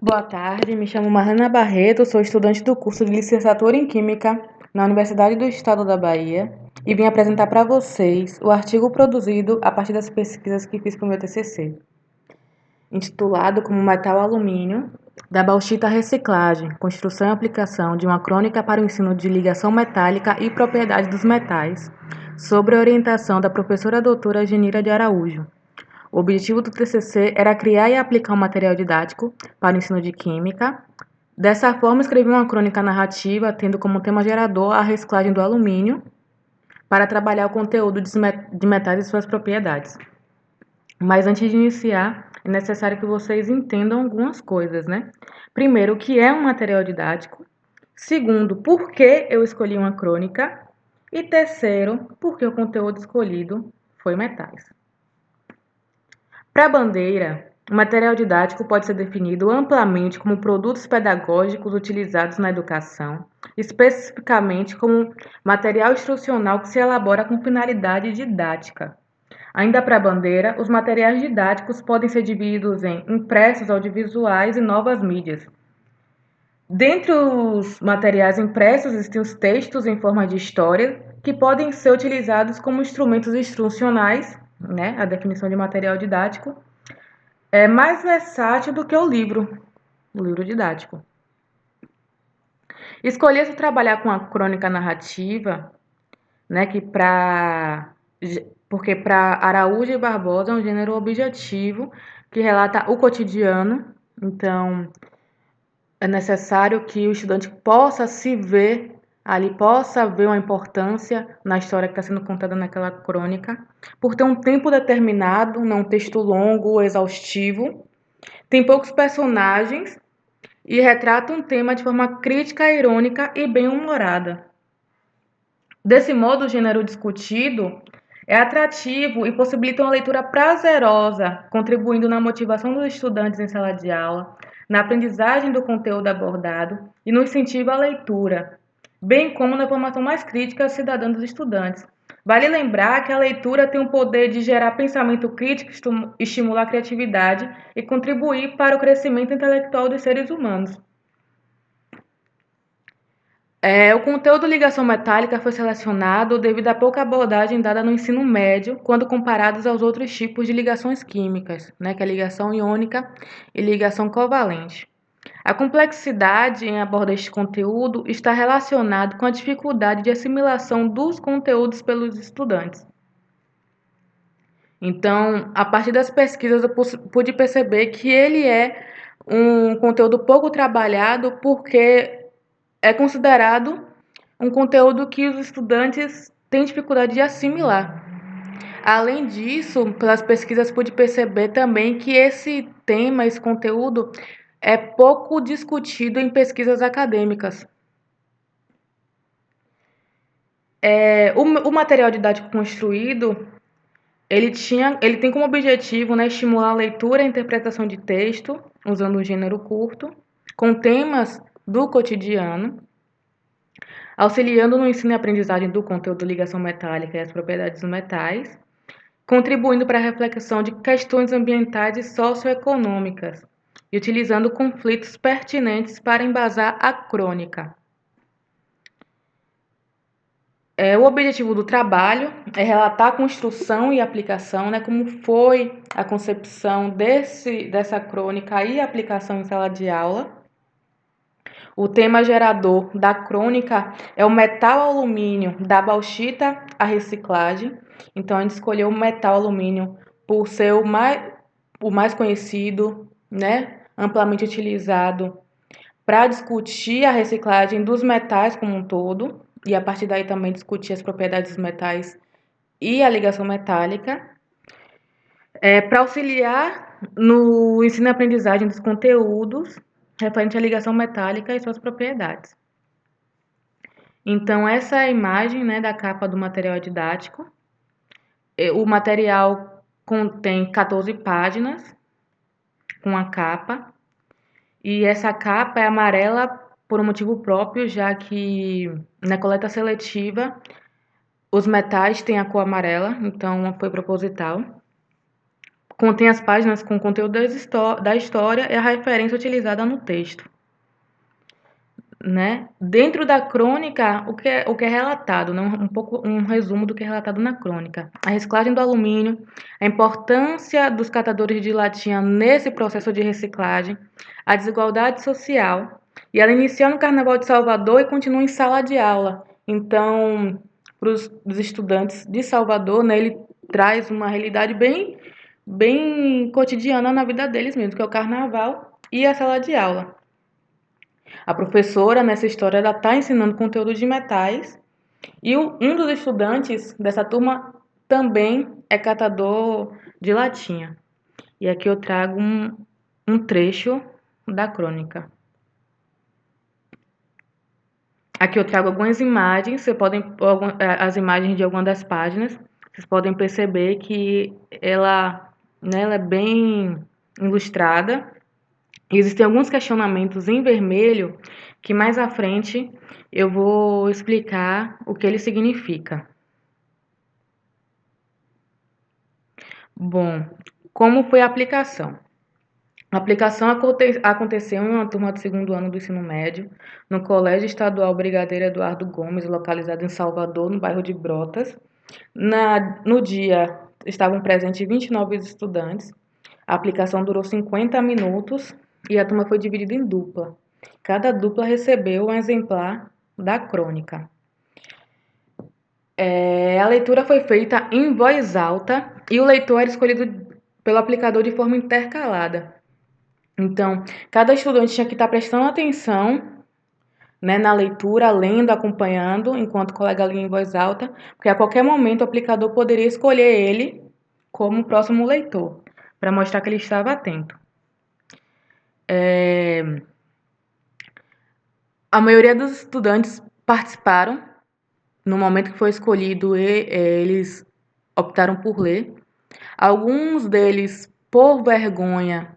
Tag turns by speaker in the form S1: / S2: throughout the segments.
S1: Boa tarde, me chamo Marlena Barreto, sou estudante do curso de Licenciatura em Química na Universidade do Estado da Bahia e vim apresentar para vocês o artigo produzido a partir das pesquisas que fiz para o meu TCC, intitulado como Metal Alumínio, da bauxita à reciclagem, construção e aplicação de uma crônica para o ensino de ligação metálica e propriedades dos metais, sob a orientação da professora doutora Genira de Araújo. O objetivo do TCC era criar e aplicar um material didático para o ensino de química. Dessa forma, escrevi uma crônica narrativa, tendo como tema gerador a reciclagem do alumínio, para trabalhar o conteúdo de metais e suas propriedades. Mas antes de iniciar, é necessário que vocês entendam algumas coisas, né? Primeiro, o que é um material didático. Segundo, por que eu escolhi uma crônica. E terceiro, por que o conteúdo escolhido foi metais. Para a bandeira, o material didático pode ser definido amplamente como produtos pedagógicos utilizados na educação, especificamente como material instrucional que se elabora com finalidade didática. Ainda para a bandeira, os materiais didáticos podem ser divididos em impressos, audiovisuais e novas mídias. Dentre os materiais impressos existem os textos em forma de história, que podem ser utilizados como instrumentos instrucionais, né? A definição de material didático é mais versátil do que o livro didático. Escolhi trabalhar com a crônica narrativa, né, porque para Araújo e Barbosa é um gênero objetivo que relata o cotidiano, então é necessário que o estudante possa se ver ali, possa ver uma importância na história que está sendo contada naquela crônica, por ter um tempo determinado, não um texto longo, exaustivo. Tem poucos personagens e retrata um tema de forma crítica, irônica e bem-humorada. Desse modo, o gênero discutido é atrativo e possibilita uma leitura prazerosa, contribuindo na motivação dos estudantes em sala de aula, na aprendizagem do conteúdo abordado e no incentivo à leitura, bem como na formação mais crítica cidadã dos estudantes. Vale lembrar que a leitura tem o poder de gerar pensamento crítico, estimular a criatividade e contribuir para o crescimento intelectual dos seres humanos. O conteúdo ligação metálica foi selecionado devido à pouca abordagem dada no ensino médio, quando comparados aos outros tipos de ligações químicas, né, que é a ligação iônica e ligação covalente. A complexidade em abordar este conteúdo está relacionado com a dificuldade de assimilação dos conteúdos pelos estudantes. Então, a partir das pesquisas, eu pude perceber que ele é um conteúdo pouco trabalhado porque é considerado um conteúdo que os estudantes têm dificuldade de assimilar. Além disso, pelas pesquisas pude perceber também que esse tema, esse conteúdo, é pouco discutido em pesquisas acadêmicas. O material didático construído, ele tem como objetivo, né, estimular a leitura e a interpretação de texto, usando um gênero curto, com temas do cotidiano, auxiliando no ensino e aprendizagem do conteúdo ligação metálica e as propriedades dos metais, contribuindo para a reflexão de questões ambientais e socioeconômicas e utilizando conflitos pertinentes para embasar a crônica. O objetivo do trabalho é relatar a construção e aplicação, né, como foi a concepção dessa crônica e a aplicação em sala de aula. O tema gerador da crônica é o metal alumínio, da bauxita à reciclagem. Então, a gente escolheu o metal alumínio por ser o mais conhecido, né, amplamente utilizado para discutir a reciclagem dos metais como um todo, e a partir daí também discutir as propriedades dos metais e a ligação metálica, para auxiliar no ensino e aprendizagem dos conteúdos referente à ligação metálica e suas propriedades. Então, essa é a imagem, né, da capa do material didático. O material contém 14 páginas com a capa, e essa capa é amarela por um motivo próprio, já que na coleta seletiva os metais têm a cor amarela, então foi proposital. Contém as páginas com conteúdo da história e a referência utilizada no texto, né? Dentro da crônica, o que é relatado, né? Um resumo do que é relatado na crônica. A reciclagem do alumínio, a importância dos catadores de latinha nesse processo de reciclagem, a desigualdade social, e ela inicia no Carnaval de Salvador e continua em sala de aula. Então, para os estudantes de Salvador, né, ele traz uma realidade bem cotidiana na vida deles mesmo, que é o Carnaval e a sala de aula. A professora, nessa história, ela está ensinando conteúdo de metais e um dos estudantes dessa turma também é catador de latinha. E aqui eu trago um trecho da crônica. Aqui eu trago algumas imagens, as imagens de algumas das páginas. Vocês podem perceber que ela é bem ilustrada. Existem alguns questionamentos em vermelho que mais à frente eu vou explicar o que ele significa. Bom, como foi a aplicação? A aplicação aconteceu em uma turma do segundo ano do ensino médio, no Colégio Estadual Brigadeiro Eduardo Gomes, localizado em Salvador, no bairro de Brotas. No dia estavam presentes 29 estudantes. A aplicação durou 50 minutos e a turma foi dividida em dupla. Cada dupla recebeu um exemplar da crônica. A leitura foi feita em voz alta e o leitor era escolhido pelo aplicador de forma intercalada. Então, cada estudante tinha que estar prestando atenção, né, na leitura, lendo, acompanhando, enquanto o colega lia em voz alta, porque a qualquer momento o aplicador poderia escolher ele como próximo leitor, para mostrar que ele estava atento. A maioria dos estudantes participaram. No momento que foi escolhido, eles optaram por ler. Alguns deles, por vergonha,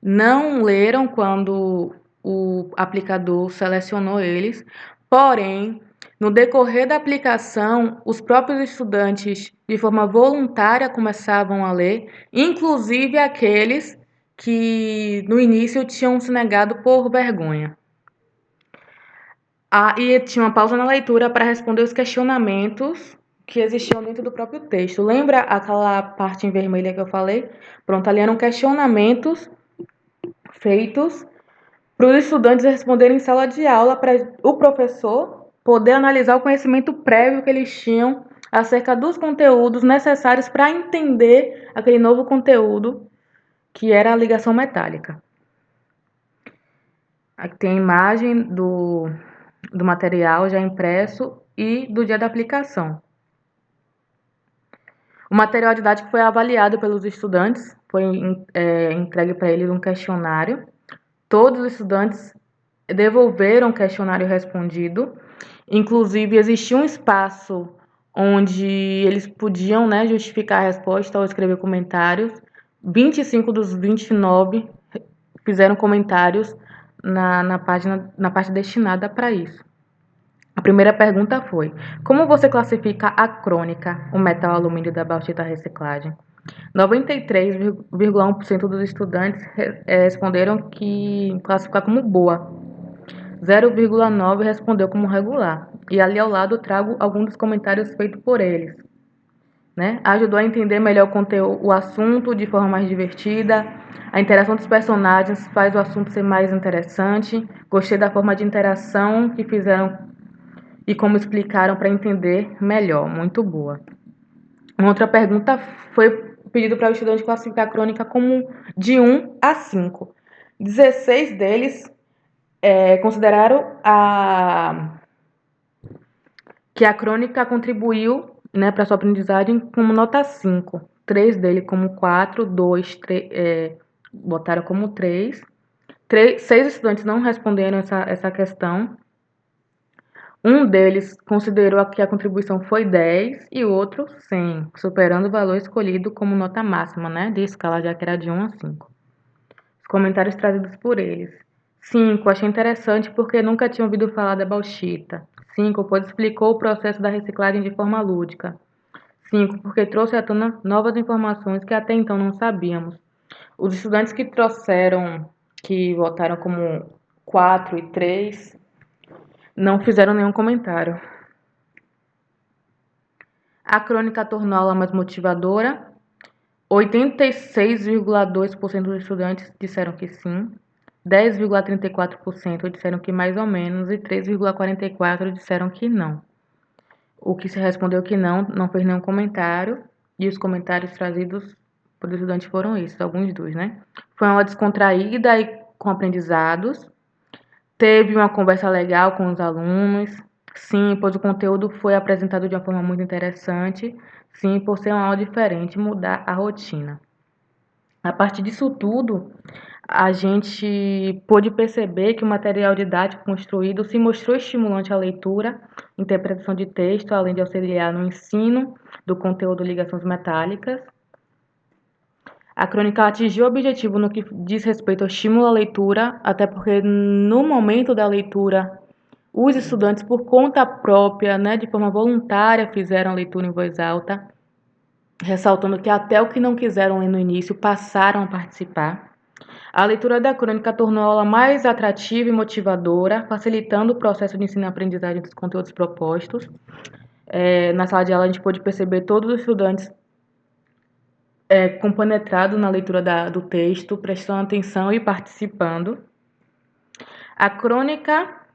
S1: não leram quando o aplicador selecionou eles. Porém, no decorrer da aplicação, os próprios estudantes, de forma voluntária, começavam a ler, inclusive aqueles que no início tinham se negado por vergonha. E tinha uma pausa na leitura para responder os questionamentos que existiam dentro do próprio texto. Lembra aquela parte em vermelha que eu falei? Pronto, ali eram questionamentos feitos para os estudantes responderem em sala de aula, para o professor poder analisar o conhecimento prévio que eles tinham acerca dos conteúdos necessários para entender aquele novo conteúdo que era a ligação metálica. Aqui tem a imagem do material já impresso e do dia da aplicação. O material didático foi avaliado pelos estudantes, foi entregue para eles um questionário. Todos os estudantes devolveram o questionário respondido. Inclusive, existia um espaço onde eles podiam, né, justificar a resposta ou escrever comentários. 25 dos 29 fizeram comentários na parte destinada para isso. A primeira pergunta foi: como você classifica a crônica, o metal alumínio da bauxita reciclagem? 93,1% dos estudantes responderam que classificar como boa. 0,9% respondeu como regular. E ali ao lado eu trago alguns dos comentários feitos por eles. Né? Ajudou a entender melhor o assunto de forma mais divertida. A interação dos personagens faz o assunto ser mais interessante. Gostei da forma de interação que fizeram e como explicaram para entender melhor. Muito boa. Uma outra pergunta foi pedido para o estudante classificar a crônica como de 1 a 5. 16 deles consideraram que a crônica contribuiu, né, para sua aprendizagem como nota 5. 3 dele como 4, 2 botaram como 3. 6 estudantes não responderam essa questão. Um deles considerou que a contribuição foi 10 e o outro 100, superando o valor escolhido como nota máxima, né, de escala, já que era de 1 a 5. Os comentários trazidos por eles. 5. Achei interessante porque nunca tinha ouvido falar da bauxita. 5. Pois explicou o processo da reciclagem de forma lúdica. 5. Porque trouxe à tona novas informações que até então não sabíamos. Os estudantes que votaram como 4 e 3, não fizeram nenhum comentário. A crônica tornou a aula mais motivadora. 86,2% dos estudantes disseram que sim, 10,34% disseram que mais ou menos e 3,44% disseram que não. O que se respondeu que não fez nenhum comentário, e os comentários trazidos por estudantes foram esses, alguns dos, né? Foi uma aula descontraída e com aprendizados. Teve uma conversa legal com os alunos. Sim, pois o conteúdo foi apresentado de uma forma muito interessante. Sim, por ser uma aula diferente, mudar a rotina. A partir disso tudo, a gente pôde perceber que o material didático construído se mostrou estimulante à leitura, interpretação de texto, além de auxiliar no ensino do conteúdo ligações metálicas. A crônica atingiu o objetivo no que diz respeito ao estímulo à leitura, até porque no momento da leitura, os estudantes, por conta própria, né, de forma voluntária, fizeram a leitura em voz alta, ressaltando que até o que não quiseram ler no início passaram a participar. A leitura da crônica tornou a aula mais atrativa e motivadora, facilitando o processo de ensino e aprendizagem dos conteúdos propostos. Na sala de aula, a gente pôde perceber todos os estudantes compenetrados na leitura do texto, prestando atenção e participando. A crônica,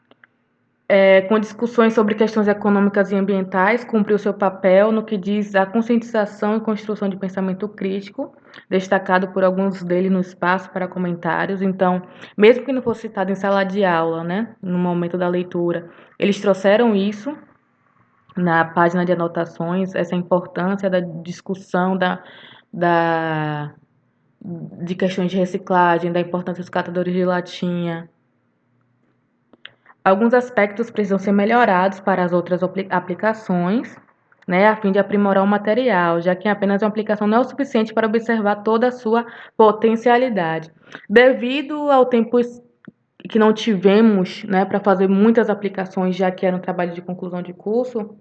S1: com discussões sobre questões econômicas e ambientais, cumpriu seu papel no que diz a conscientização e construção de pensamento crítico, destacado por alguns deles no espaço para comentários. Então, mesmo que não fosse citado em sala de aula, né, no momento da leitura, eles trouxeram isso na página de anotações, essa importância da discussão de questões de reciclagem, da importância dos catadores de latinha. Alguns aspectos precisam ser melhorados para as outras aplicações, né, a fim de aprimorar o material, já que apenas uma aplicação não é o suficiente para observar toda a sua potencialidade. Devido ao tempo que não tivemos, né, para fazer muitas aplicações, já que era um trabalho de conclusão de curso,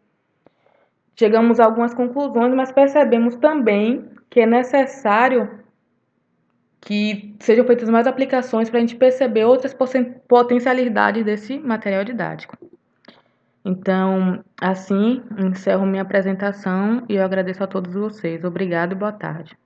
S1: chegamos a algumas conclusões, mas percebemos também que é necessário que sejam feitas mais aplicações para a gente perceber outras potencialidades desse material didático. Então, assim, encerro minha apresentação e eu agradeço a todos vocês. Obrigada e boa tarde.